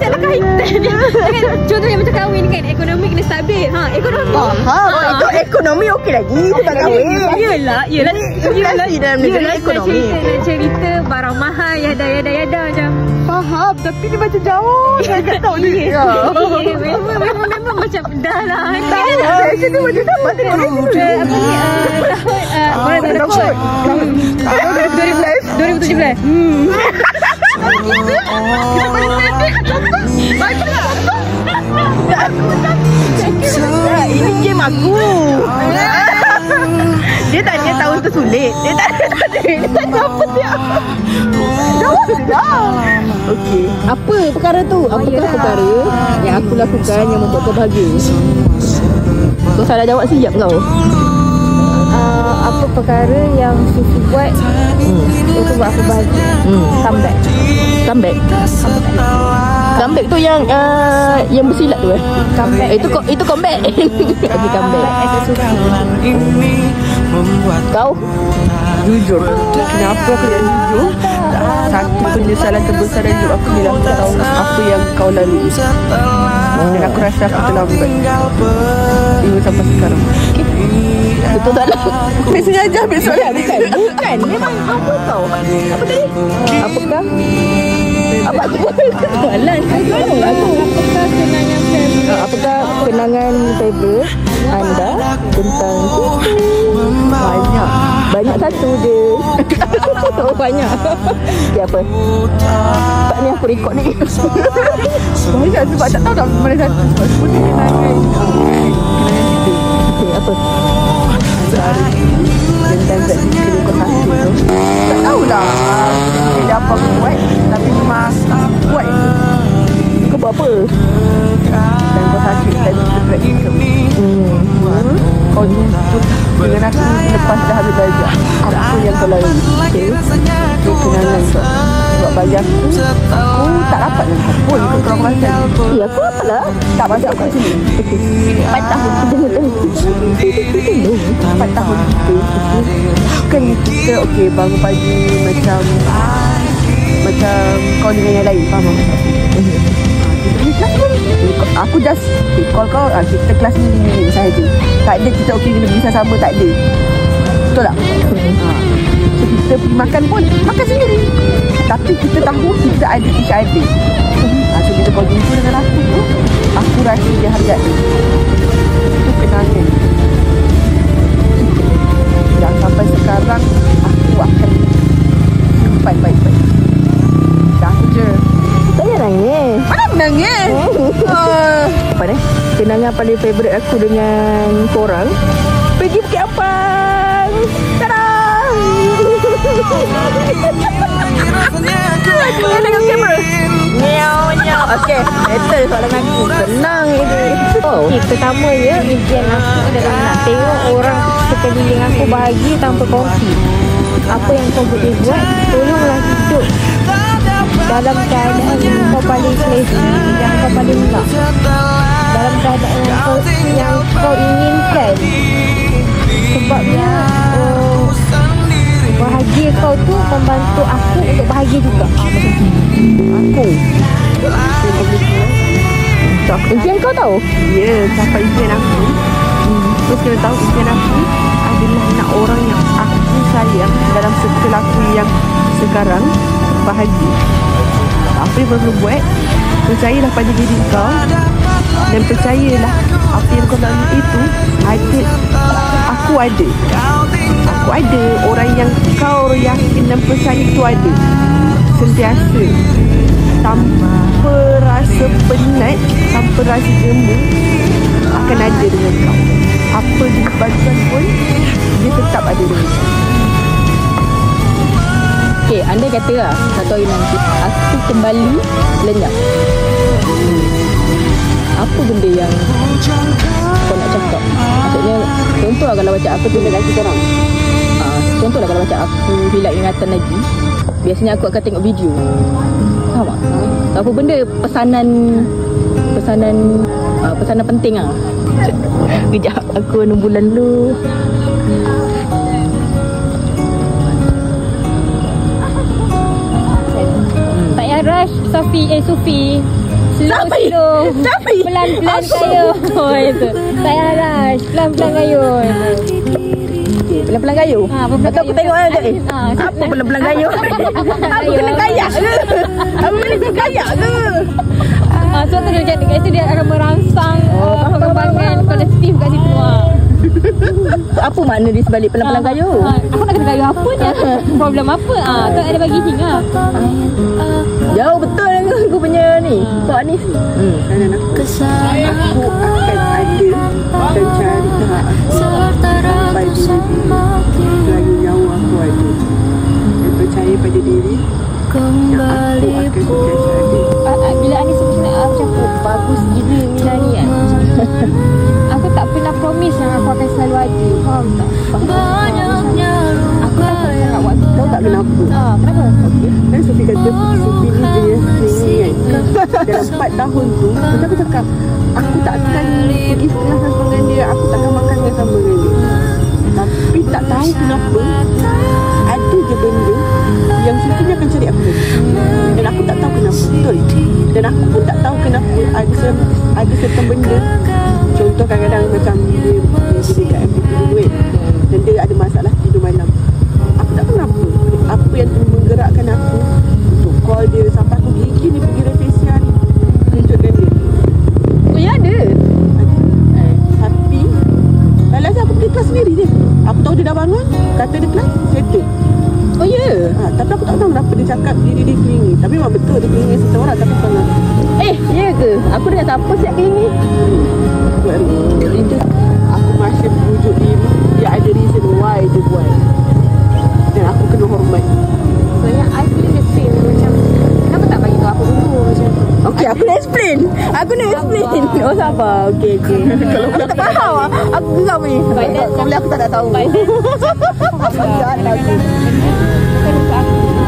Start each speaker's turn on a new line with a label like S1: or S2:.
S1: taklah kaitan. Contohnya macam kahwin kan, ekonomi kena stabil. Ekonomi.
S2: Itu ekonomi okey lagi. Tak kahwin.
S1: Yelah.
S2: Dalam ekonomi.
S1: Nak cerita barang mahal, yada macam.
S2: Faham, tapi dia macam jauh. Saya tak tahu ni.
S1: Memang macam dah lah.
S2: Saya ni macam dapat tahun
S1: 2017.
S2: Ini game aku. Dia tanya tahun tersulit. Dia tanya apa dia. Dah. Okey. Apa perkara tu? Apakah perkara yang aku lakukan yang membuat kau bahagia? Kau salah jawab siap kau.
S1: Apa perkara yang Sufi buat itu buat aku bahagia?
S2: Comeback tu yang bersilat tu
S1: Comeback.
S2: Itu comeback. Lagi comeback. Kau jujur. Kenapa aku yang jujur? Satu penyesalan terbesar dalam hidup aku ialah aku tahu apa yang kau lalui. Dan aku rasa aku terlambat hingga sampai sekarang. Betul tak lah? Saya sengaja ambil soalan. Bukan. Memang apa tau? Apa tadi? Apakah? Apa tu? Soalan. Apakah kenangan favourite anda tentang banyak satu je. Banyak. Okay, apa? Tak ni aku rekod ni. Banyak sebab tak tahu dah mana satu. Sebab semua ni kenangan. Okay, apa? Tentang zat zikir kau hasil tu. Tak tahulah dia apa aku buat. Tapi memang buat je. Kau buat apa? Dan kau hasil tadi track kau jemput dengan aku lepas dah habis belajar. Apa yang kau lalui? Okay. Itu kenangan kau. Sebab bagi aku tak dapat dengan kau pun. Kau rasa ya aku apalah. Tak masuk aku kat sini. 4 tahun kita 4 tahun kan kita okey bangun pagi macam kau dengan yang lain. Faham tak? Aku just call kau, kita kelas ni sahaja. Tak ada kita okey kena bisa sama, tak ada. Betul tak? So kita pergi makan pun makan sendiri. Tapi kita tahu kita ada each other. So bila kau jumpa dengan aku rasa dia hargai. Itu kenangan yang sampai sekarang aku akan simpan baik-baik. Dah je. Tak payah nangis. Mana menangis? Apa ni? Kenangan paling favourite aku dengan korang pergi Bukit Ampang. Tada! Tengok kamera. Nyau. Okey, betul soalan aku. Senang ini.
S1: Pertamanya impian aku adalah nak tengok orang sekeliling aku bahagia tanpa konflik. Apa yang kau boleh buat, tolonglah hidup dalam keadaan yang kau paling selesa, yang kau paling nak, dalam keadaan yang kau inginkan. Sebabnya bahagia kau tu membantu aku untuk bahagia juga.
S2: Impian kau tahu? Ya, sampai impian aku. Terus kena tahu impian aku adalah nak orang yang aku sayang dalam circle aku yang sekarang bahagia. Apa yang kau perlu buat, percayalah pada diri kau. Dan percayalah apa yang kau lalui itu ada. Aku ada. Orang yang kau yakin dan percaya itu ada. Sentiasa. Tanpa rasa penat, tanpa rasa jemu, akan ada dengan kau. Apa di kebalikan pun, dia tetap ada dengan kau. Okay, anda kata lah satu hari nanti aku kembali lenyap. Apa benda yang kau nak cakap? Maksudnya, contoh lah kalau macam aku tu dengan sekarang. Contoh lah kalau macam aku hilang ingatan lagi, biasanya aku akan tengok video. Faham tak? Apa benda pesanan penting lah. Kejap, aku 6 bulan dulu.
S1: Tak payah rush, Sufi. Slow. Pelan-pelan kayu. Oh itu. Tak payah pelan-pelan kayu.
S2: Pelan-pelan kayu. Atau aku tengok aja. Apa pelan-pelan kayu? Aku kena kayak ke? Aku kena kayak ke?
S1: So tu dia jadi itu dia akan merangsang perkembangan kolektif kat situ.
S2: Apa makna di sebalik pelan-pelan kayu?
S1: Aku nak kena kayu apa je? Problem apa? Tak ada bagi hingga.
S2: Jauh betul aku punya ni. Soal ni. Kanan aku akan ada dan cari tahap sampai lagi jauh aku ada. Dan percaya pada diri yang aku akan sentiasa ada.
S1: Bila Ani sebenarnya cakap bagus gila Mila ni kan. Aku tak pernah promise yang aku akan selalu ada. Faham tak? Aku takut sangat waktu.
S2: Tahu tak kenapa?
S1: Kenapa?
S2: Okay. Kan Sophie kata Sophie ni dia sendiri kan. Dalam 4 tahun tu macam aku cakap, aku takkan pergi setengah sama dengan dia, aku takkan makan dengan sama dengan dia. Tapi tak tahu kenapa ada je benda yang Sophie ni akan cari aku lagi. Dan aku tak tahu kenapa. Betul. Dan aku pun tak tahu kenapa ada certain benda. Contoh kadang-kadang macam dia dekat MPP duit dan dia ada masalah tidur malam. Aku tak tahu kenapa. Apa yang menggerakkan aku untuk call dia sampai aku gigi ni pergi refleksian tunjukkan dia.
S1: Oh ya ada?
S2: Tapi last aku pergi kelas sendiri je. Aku tahu dia dah bangun, kata dia kelas, settle.
S1: Oh ya?
S2: Tapi aku tak tahu kenapa dia cakap diri dia kelingi. Tapi memang betul dia kelingi seseorang tapi bukan aku.
S1: Ya ke? Aku dah kata apa siap kelingi?
S2: Itu aku masih bujuk diri dia ada reason why dia buat. Dan aku kena hormat.
S1: Sebenarnya I feeling the same. Macam kenapa tak bagi tahu aku dulu macam tu?
S2: Okay, aku nak explain. Oh, sabar. Okay. Kalau aku tak faham, aku geram ni. Kau boleh aku tak nak tahu.
S1: By then,
S2: Jangan aku.
S1: bukan untuk aku.